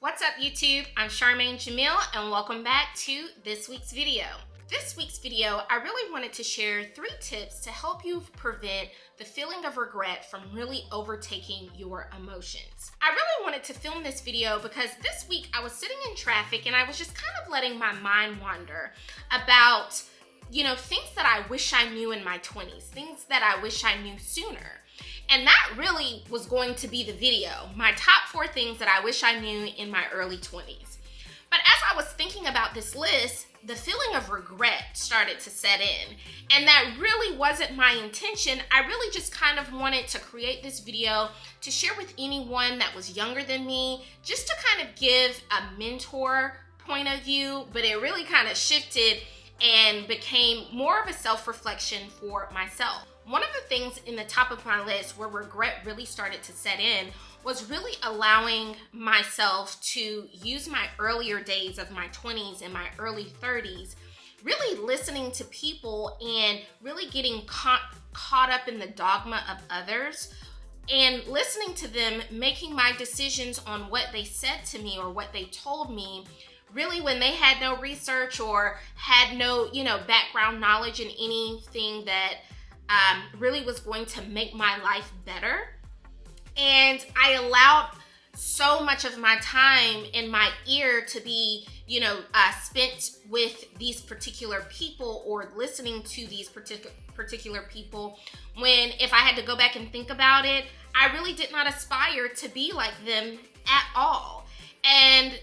What's up YouTube? I'm Charmaine Jamil and welcome back to this week's video. This week's video, I really wanted to share 3 tips to help you prevent the feeling of regret from really overtaking your emotions. I really wanted to film this video because this week I was sitting in traffic and I was just kind of letting my mind wander about, things that I wish I knew in my 20s, things that I wish I knew sooner. And that really was going to be the video, my top 4 things that I wish I knew in my early 20s. But as I was thinking about this list, the feeling of regret started to set in. And that really wasn't my intention. I really just kind of wanted to create this video to share with anyone that was younger than me, just to kind of give a mentor point of view, but it really kind of shifted and became more of a self-reflection for myself. One of the things in the top of my list where regret really started to set in was really allowing myself to use my earlier days of my 20s and my early 30s, really listening to people and really getting caught up in the dogma of others and listening to them, making my decisions on what they said to me or what they told me, really when they had no research or had no, background knowledge in anything that really was going to make my life better. And I allowed so much of my time in my ear to be, spent with these particular people or listening to these particular people, when if I had to go back and think about it, I really did not aspire to be like them at all. And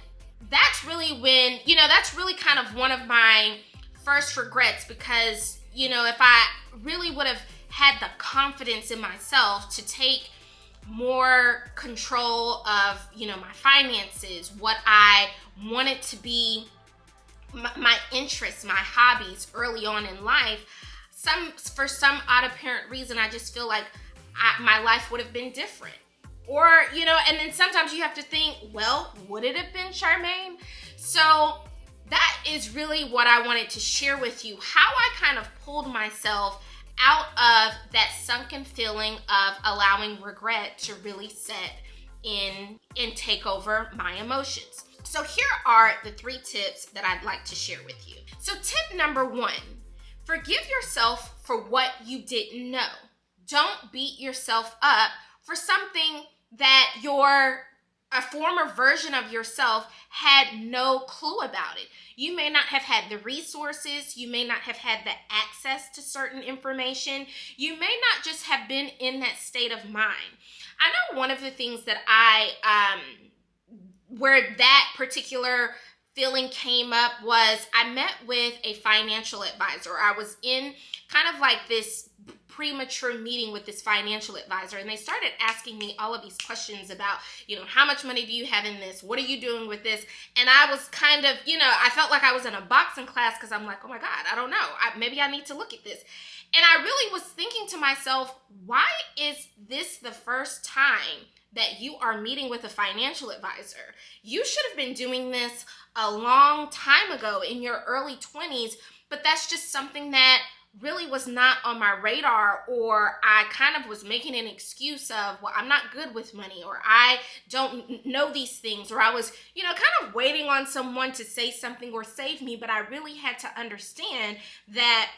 that's really when, that's really kind of one of my first regrets, because if I really would have had the confidence in myself to take more control of, my finances, what I wanted to be, my interests, my hobbies early on in life, for some odd apparent reason, I just feel like my life would have been different. Or, and then sometimes you have to think, well, would it have been, Charmaine? So that is really what I wanted to share with you, how I kind of pulled myself out of that sunken feeling of allowing regret to really set in and take over my emotions. So here are the 3 tips that I'd like to share with you. So tip number 1, forgive yourself for what you didn't know. Don't beat yourself up for something that a former version of yourself had no clue about it. You may not have had the resources. You may not have had the access to certain information. You may not just have been in that state of mind. I know one of the things that where that particular feeling came up was I met with a financial advisor. I was in kind of like this premature meeting with this financial advisor, and they started asking me all of these questions about, how much money do you have in this? What are you doing with this? And I was kind of, I felt like I was in a boxing class because I'm like, oh my God, I don't know. Maybe I need to look at this. And I really was thinking to myself, why is this the first time that you are meeting with a financial advisor? You should have been doing this a long time ago in your early 20s, but that's just something that really was not on my radar, or I kind of was making an excuse of, well, I'm not good with money, or I don't know these things, or I was, kind of waiting on someone to say something or save me, but I really had to understand that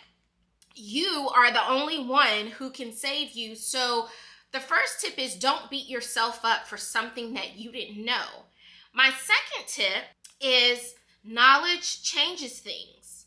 you are the only one who can save you. So the first tip is don't beat yourself up for something that you didn't know. My second tip is knowledge changes things.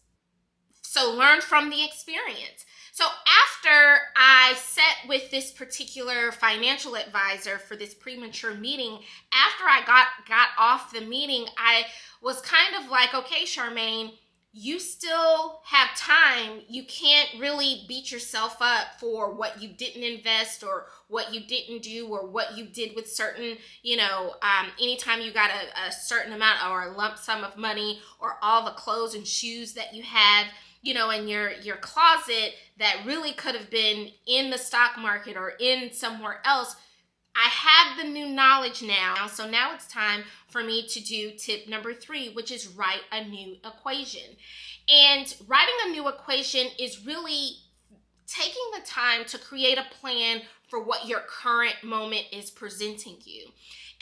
So learn from the experience. So after I sat with this particular financial advisor for this premature meeting, after I got off the meeting, I was kind of like, okay, Charmaine, you still have time. You can't really beat yourself up for what you didn't invest or what you didn't do or what you did with certain, anytime you got a certain amount or a lump sum of money, or all the clothes and shoes that you have, in your closet that really could have been in the stock market or in somewhere else. I have the new knowledge now. So now it's time for me to do tip number 3, which is write a new equation. And writing a new equation is really taking the time to create a plan for what your current moment is presenting you.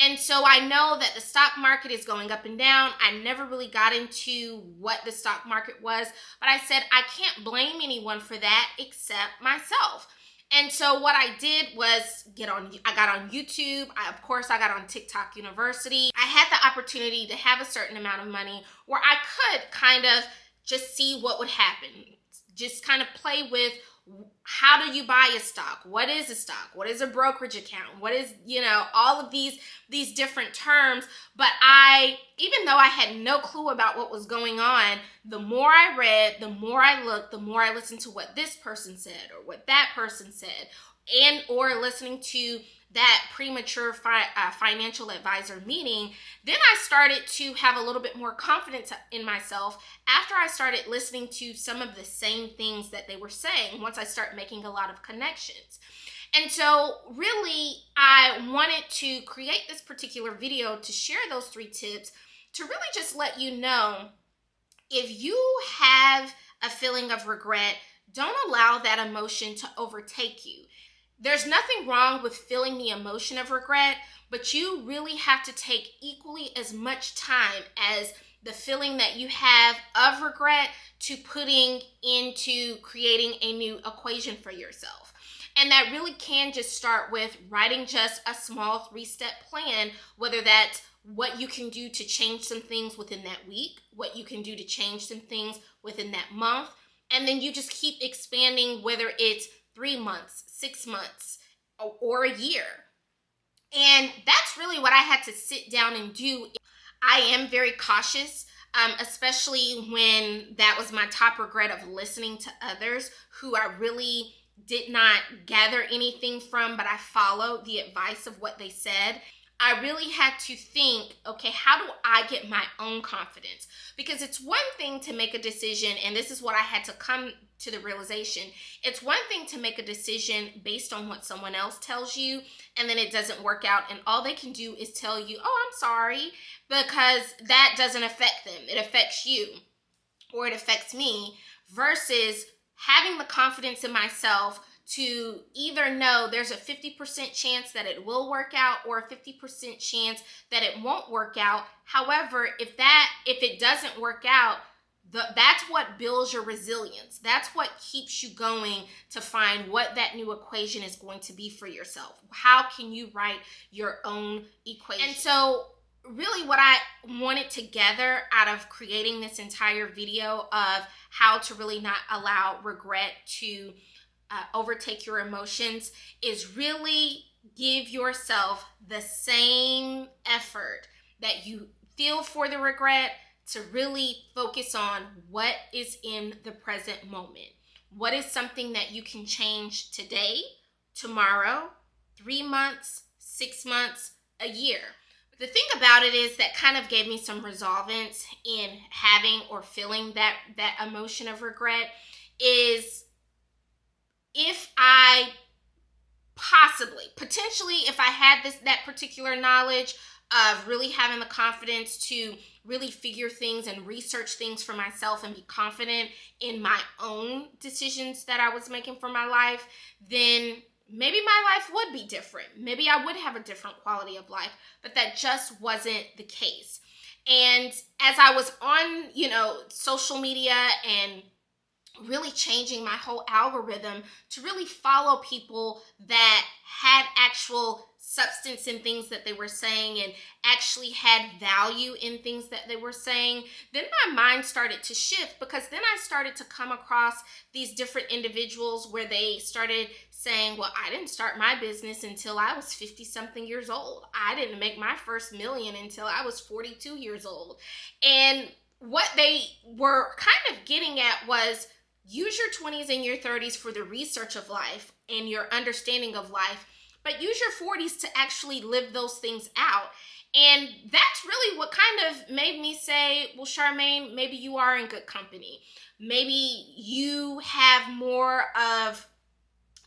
And so I know that the stock market is going up and down. I never really got into what the stock market was, but I said I can't blame anyone for that except myself. And so what I did was I got on YouTube. Of course, I got on TikTok University. I had the opportunity to have a certain amount of money where I could kind of just see what would happen. Just kind of play with, how do you buy a stock? What is a stock? What is a brokerage account? What is, all of these different terms. But even though I had no clue about what was going on, the more I read, the more I looked, the more I listened to what this person said or what that person said, and or listening to that premature financial advisor meeting, then I started to have a little bit more confidence in myself after I started listening to some of the same things that they were saying once I start making a lot of connections. And so really, I wanted to create this particular video to share those 3 tips to really just let you know, if you have a feeling of regret, don't allow that emotion to overtake you. There's nothing wrong with feeling the emotion of regret, but you really have to take equally as much time as the feeling that you have of regret to putting into creating a new equation for yourself. And that really can just start with writing just a small 3-step plan, whether that's what you can do to change some things within that week, what you can do to change some things within that month, and then you just keep expanding, whether it's 3 months, 6 months, or a year. And that's really what I had to sit down and do. I am very cautious, especially when that was my top regret of listening to others who I really did not gather anything from, but I followed the advice of what they said. I really had to think, okay, how do I get my own confidence? Because it's one thing to make a decision, and this is what I had to come to the realization. It's one thing to make a decision based on what someone else tells you, and then it doesn't work out, and all they can do is tell you, oh, I'm sorry, because that doesn't affect them. It affects you, or it affects me, versus having the confidence in myself to either know there's a 50% chance that it will work out or a 50% chance that it won't work out. However, if it doesn't work out, that's what builds your resilience. That's what keeps you going to find what that new equation is going to be for yourself. How can you write your own equation? And so really what I wanted to gather out of creating this entire video of how to really not allow regret to overtake your emotions is really give yourself the same effort that you feel for the regret, to really focus on what is in the present moment. What is something that you can change today, tomorrow, 3 months, 6 months, a year? The thing about it is that kind of gave me some resolvance in having or feeling that emotion of regret is if I potentially, if I had that particular knowledge of really having the confidence to really figure things and research things for myself and be confident in my own decisions that I was making for my life, then maybe my life would be different. Maybe I would have a different quality of life, but that just wasn't the case. And as I was on, social media and really changing my whole algorithm to really follow people that had actual substance in things that they were saying and actually had value in things that they were saying, then my mind started to shift, because then I started to come across these different individuals where they started saying, well, I didn't start my business until I was 50 something years old. I didn't make my first million until I was 42 years old. And what they were kind of getting at was, use your 20s and your 30s for the research of life and your understanding of life, but use your 40s to actually live those things out. And that's really what kind of made me say, well, Charmaine, maybe you are in good company. Maybe you have more of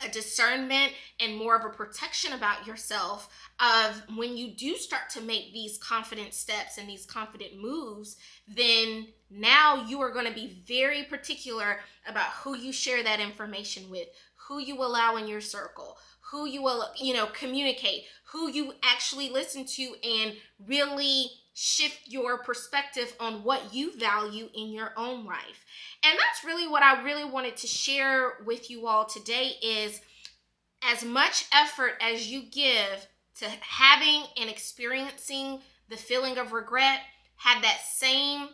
a discernment and more of a protection about yourself of when you do start to make these confident steps and these confident moves, then now you are going to be very particular about who you share that information with, who you allow in your circle, who you will, communicate, who you actually listen to, and really shift your perspective on what you value in your own life. And that's really what I really wanted to share with you all today is as much effort as you give to having and experiencing the feeling of regret, have that same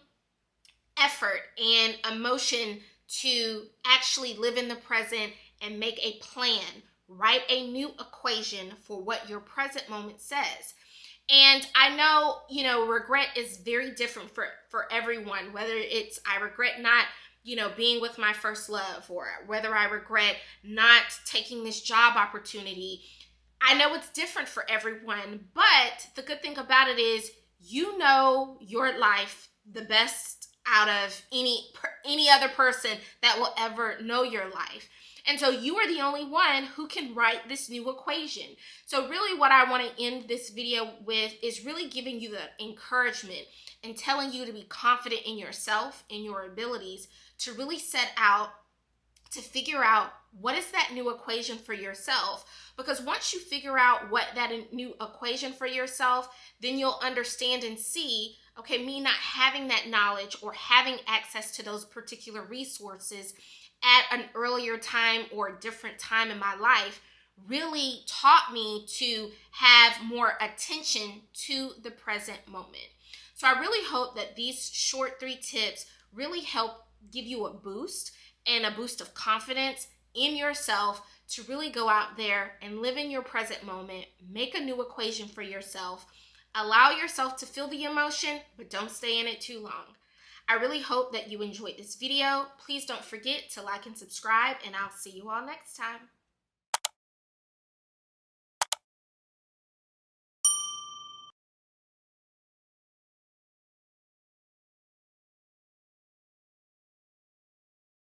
effort and emotion to actually live in the present and make a plan. Write a new equation for what your present moment says. And I know, regret is very different for everyone, whether it's I regret not, being with my first love, or whether I regret not taking this job opportunity. I know it's different for everyone, but the good thing about it is you know your life the best out of any other person that will ever know your life. And so you are the only one who can write this new equation. So really what I want to end this video with is really giving you the encouragement and telling you to be confident in yourself and your abilities to really set out to figure out what is that new equation for yourself. Because once you figure out what that new equation for yourself, then you'll understand and see, okay, me not having that knowledge or having access to those particular resources at an earlier time or a different time in my life really taught me to have more attention to the present moment. So I really hope that these short 3 tips really help give you a boost and a boost of confidence in yourself to really go out there and live in your present moment, make a new equation for yourself, allow yourself to feel the emotion, but don't stay in it too long. I really hope that you enjoyed this video. Please don't forget to like and subscribe, and I'll see you all next time.